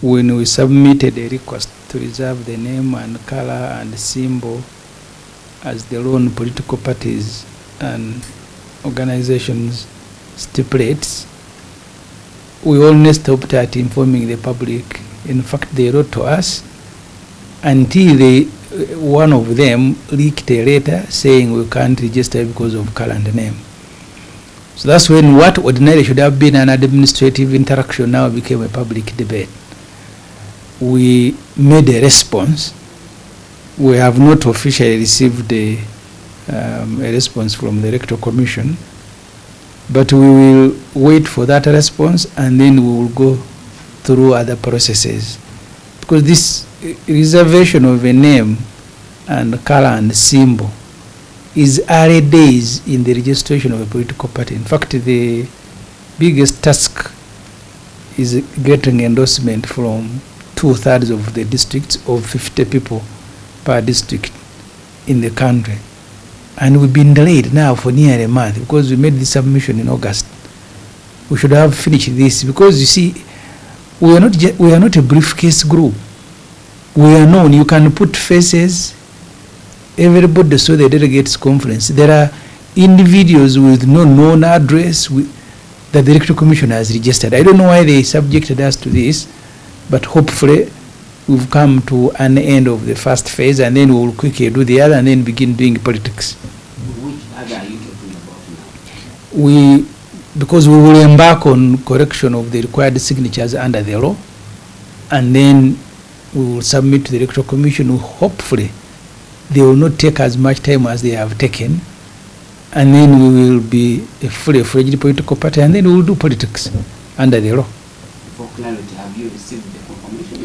when we submitted a request to reserve the name and color and symbol as their own political parties and organizations stipulates, we only stopped at informing the public. In fact, they wrote to us until one of them leaked a letter saying we can't register because of color and name. So that's when what ordinarily should have been an administrative interaction now became a public debate. We made a response. We have not officially received a response from the Electoral Commission, but we will wait for that response and then we will go through other processes. Because this reservation of a name and color and symbol is early days in the registration of a political party. In fact, the biggest task is getting endorsement from 2/3 of the districts of 50 people per district in the country. And we've been delayed now for nearly a month because we made this submission in August. We should have finished this because you see, we are not a briefcase group. We are known. You can put faces. Everybody saw the delegates conference. There are individuals with no known address that the Electoral Commission has registered. I don't know why they subjected us to this, but hopefully we've come to an end of the first phase and then we will quickly do the other and then begin doing politics. Which other are you talking about now? Because we will embark on correction of the required signatures under the law, and then we will submit to the Electoral Commission. Hopefully they will not take as much time as they have taken, and then we will be a fully fledged political party, and then we will do politics under the law. For clarity, have you received the confirmation?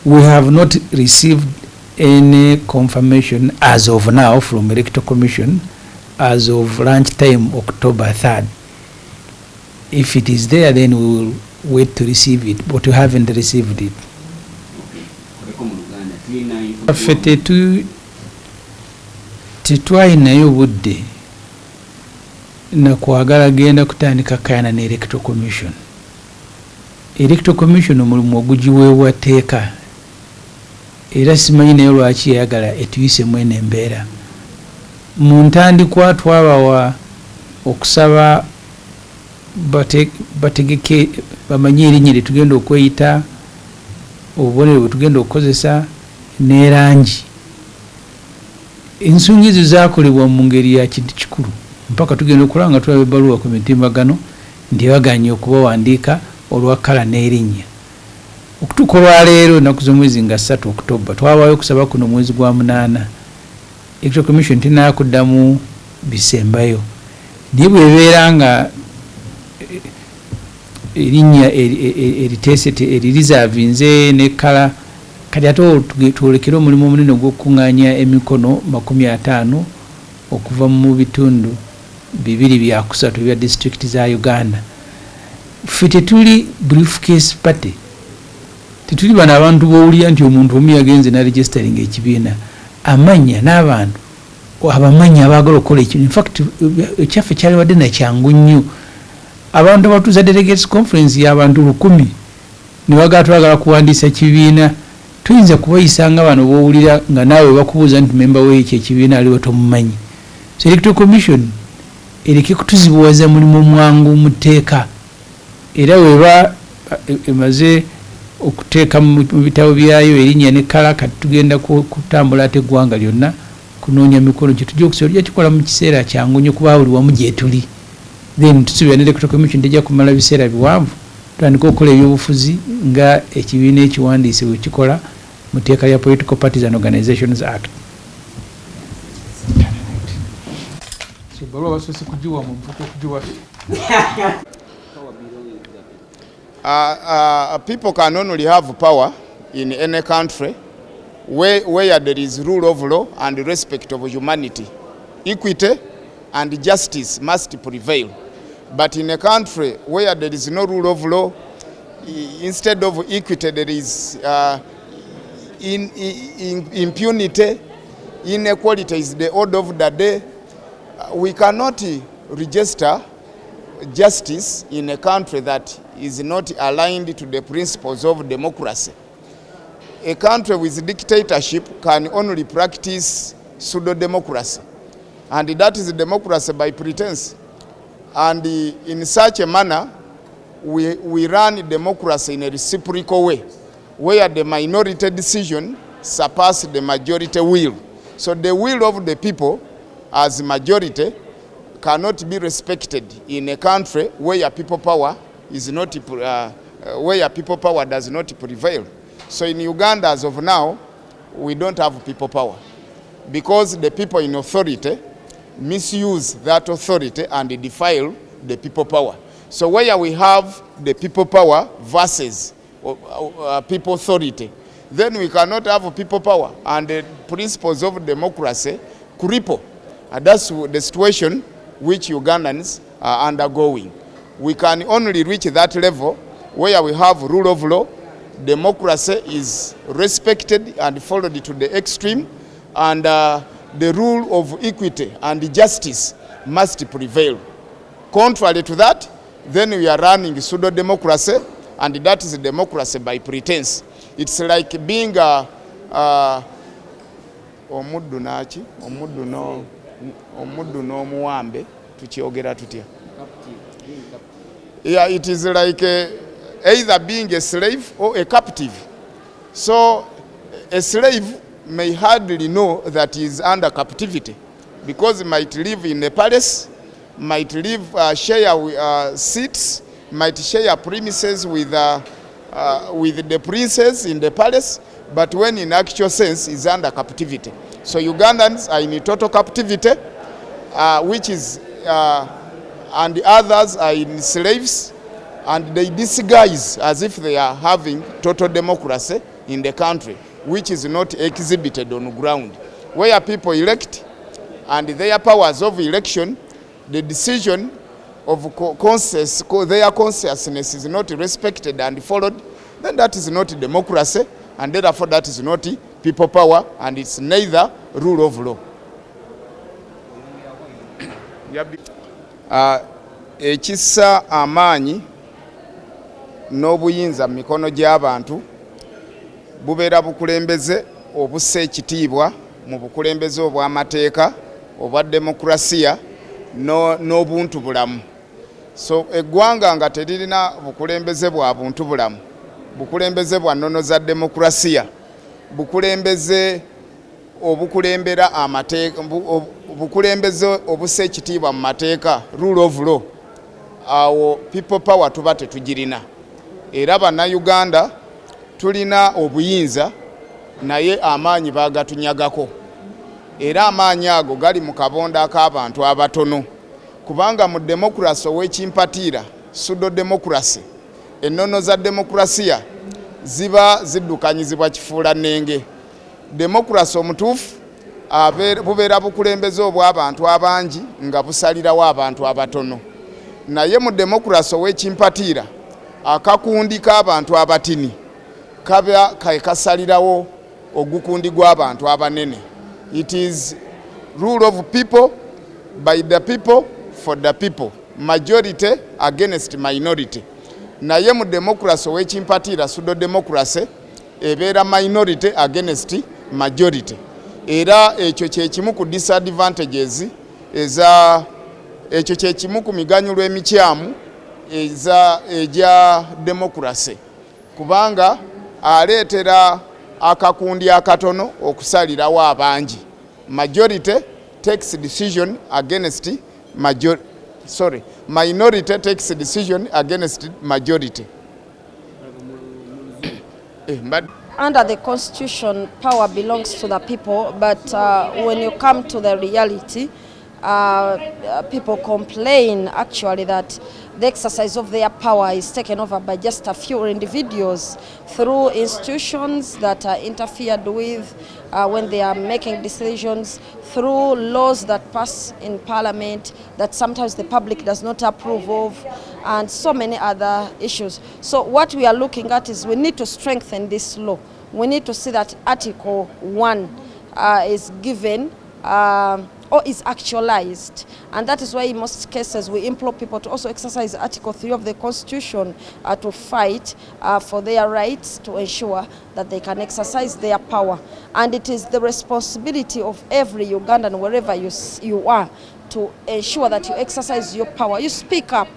We have not received any confirmation as of now from Electoral Commission as of lunchtime October 3rd. If it is there, then we will wait to receive it, but we haven't received it. Okay. Tetwalinayo budde na kwagala genda kutandika kaana ne Electoral Commission. Electoral Commission omulimu ogugiweebwa tteeka era simanyi naye lwaki yayagala etuyise mwene embeera. Mu ntandikwa twabawa okusaba bategeke bamanye erinnya lye tugenda okweyita, obubonero bwe tugenda okukozesa n'erangi. Ensonga ezo zaakolebwa mu ngeri ya kintu kikulu mpaka tugenda okulaba nga tulaba ebbaluwa ku mitimbagano nti baganye okubawandiika olwa kala n'erinnya. Okutuuka olwaleero ennaku z'omwezi nga 3 Oktoba twawaayo okusaba kuno mwezi gwa 8. Electoral Commission tinakuddamu bisembayo. Naye bwebeera nga erinnya eritesete eririzavinze ne kala kati ate twolekera omulimu omunene ogw'okuŋŋaanya emikono 50 okuva mu bitundu 200 ebya disitulikiti za Uganda. Ffe tetuli briefcase party. Tetuli bano abantu b'owulira nti omuntu omu yagenze na registering ekibiina. Amanya n'abantu abamanya abaagala okukola ekintu. In fact, ekyaffe kyaliwadde na kyangu nnyo. Abantu abatuuza delegates conference y'abantu 1000 ne bagala twagala kuwandiisa kibiina. Tuyinza kubayisa nga bano b'owulira nga naawe bakubuuza nti memba w'ekyo ekibiina aliwo tomumanyi. So Electoral Commission ereke kutuzibuwaza mulimu mwangu mu tteeka. Era weba emaze okuteeka mu bitabo byayo erinnya ne kala kati tugenda kutambula ate eggwanga lyonna kunoonya mikono kye tujja okusobola kikola mu kiseera kyangu nnyo kuba buli wamu gye tuli. Then tusubira ne Electoral Commission tejja kumala biseera biwanvu tutandika okukola ebyobufuzi nga ekibiina ekiwandiise bwe kikola mu tteeka lya Political Parties and Organizations Act. People can only have power in any country where there is rule of law and respect of humanity. Equity and justice must prevail. But in a country where there is no rule of law, instead of equity there is impunity, inequality is the order of the day. We cannot register justice in a country that is not aligned to the principles of democracy. A country with dictatorship can only practice pseudo-democracy, and that is democracy by pretense. And in such a manner, we run democracy in a reciprocal way, where the minority decision surpasses the majority will. So the will of the people as majority cannot be respected in a country where people power is not where people power does not prevail. So in Uganda as of now, we don't have people power because the people in authority misuse that authority and defile the people power. So where we have the people power versus people authority, then we cannot have people power and the principles of democracy cripple. And that's the situation which Ugandans are undergoing. We can only reach that level where we have rule of law, democracy is respected and followed to the extreme, and the rule of equity and justice must prevail. Contrary to that, then we are running pseudo-democracy, and that is democracy by pretense. It's like being omuddu naki omuddu n'omuwambe tukyogera tutya. Yeah, it is like either being a slave or a captive. So a slave may hardly know that he is under captivity because he might live in a palace, might live share seats, might share premises with the princess in the palace, but when in actual sense is under captivity. So Ugandans are in total captivity, which is and the others are in slaves, and they disguise as if they are having total democracy in the country, which is not exhibited on the ground. Where people elect and their powers of election, the decision of their consciousness is not respected and followed, then that is not democracy, and therefore that is not people power, and it's neither rule of law. Ekissa amaanyi n'obuyinza mu mikono gy'abantu bubeera bukulembeze obussa ekitiibwa mu bukulembeze obw'amateeka obwa demokrasiya n'obuntu bulamu. So eggwanga nga teririna bukulembeze bwa buntu bulamu, bukulembeze bwa nnono za demokrasiya, bukulembeze obukulembera amateeka, bukulembeze obussa ekitiibwa mu mateeka, rule of law, awo people power tuba tetugirina. Era bannayuganda tulina obuyinza naye amaanyi bagatunyagako, era amaanyi ago gali mu kabonda ak'abantu abatono, kubanga mu demokrasi ow'ekimpatiira pseudo democracy, ennono za demokrasiya ziba ziddukanyizibwa kifuula nnenge. Demokrasi omutuufu bubeera bukulembeze obw'abantu abangi nga busalirawo abantu abatono, naye mu demokrasi ow'ekimpatiira akakundi k'abantu abatini kaba kasalirawo ogukundi gw'abantu abanene. It is rule of people, by the people, for the people, majority against minority. Naye mu democracy ow'ekimpatiira pseudo democracy ebeera minority against majority. Era ekyo kyekimu ku disadvantages ekyo kyekimu ku miganyulo emikyamu egya democracy, kubanga aleetera akakundi akatono okusalirawo abangi. Majority takes decision against minority takes decision against majority. Under the constitution, power belongs to the people, but when you come to the reality, people complain actually that the exercise of their power is taken over by just a few individuals through institutions that are interfered with when they are making decisions, through laws that pass in parliament that sometimes the public does not approve of, and so many other issues. So what we are looking at is we need to strengthen this law. We need to see that Article 1 is given or is actualized. And that is why in most cases we implore people to also exercise Article 3 of the Constitution to fight for their rights, to ensure that they can exercise their power. And it is the responsibility of every Ugandan, wherever you are, to ensure that you exercise your power. You speak up.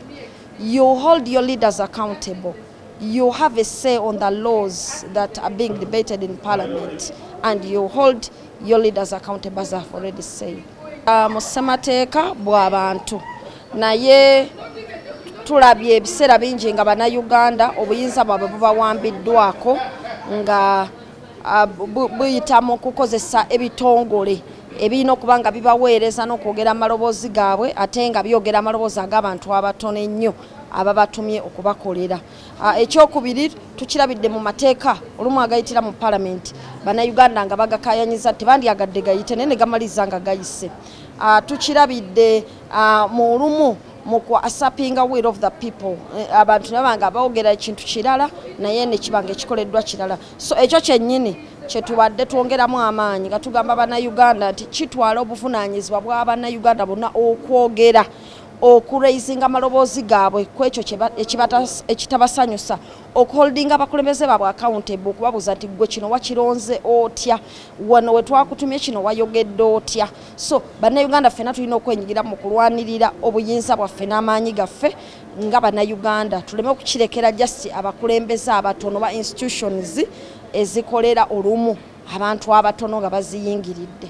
You hold your leaders accountable. You have a say on the laws that are being debated in Parliament, and you hold your leaders accountable, as I've already said. Musemateeka bw'abantu naye tulabye ebiseera bingi nga bannayuganda obuyinza bwabwe bubawambiddwako nga buyita mu kukozesa ebitongole ebirina okuba nga bibaweereza n'okwogera amaloboozi gaabwe ate nga byogera amaloboozi ag'abantu abatono ennyo ababatumye okubakolera. Ekyokubiri tukirabidde mu mateeka olumu agayitira mu Parliament bannayuganda nga bagakayanyiza tebandyagadde gayite naye ne gamaliza nga gayise. Tukirabidde mu lumu mu asapinga will of the people abantu nabanga boogera ekintu kirala naye ne kibanga ekikoleddwa kirala. So ekyo kyennyini kyetubadde twongeramu amaanyi nga tugamba bannayuganda nti kitwala obuvunaanyizibwa bw'abannayuganda bonna okwogera okuraisinga amaloboozi gaabwe ku ekyo ekitabasanyusa, okuholdinga abakulembeze baabwe accountable, okubabuuza nti gwe kino wakironze otya, wano we twakutumye kino wayogedde otya. So bannayuganda ffenna tulina okwenyigira mu kulwanirira obuyinza bwaffe n'amaanyi gaffe nga bannayuganda, tuleme okukirekera just abakulembeze abatono ba institutions ezikolera olumu abantu abatono nga baziyingiridde.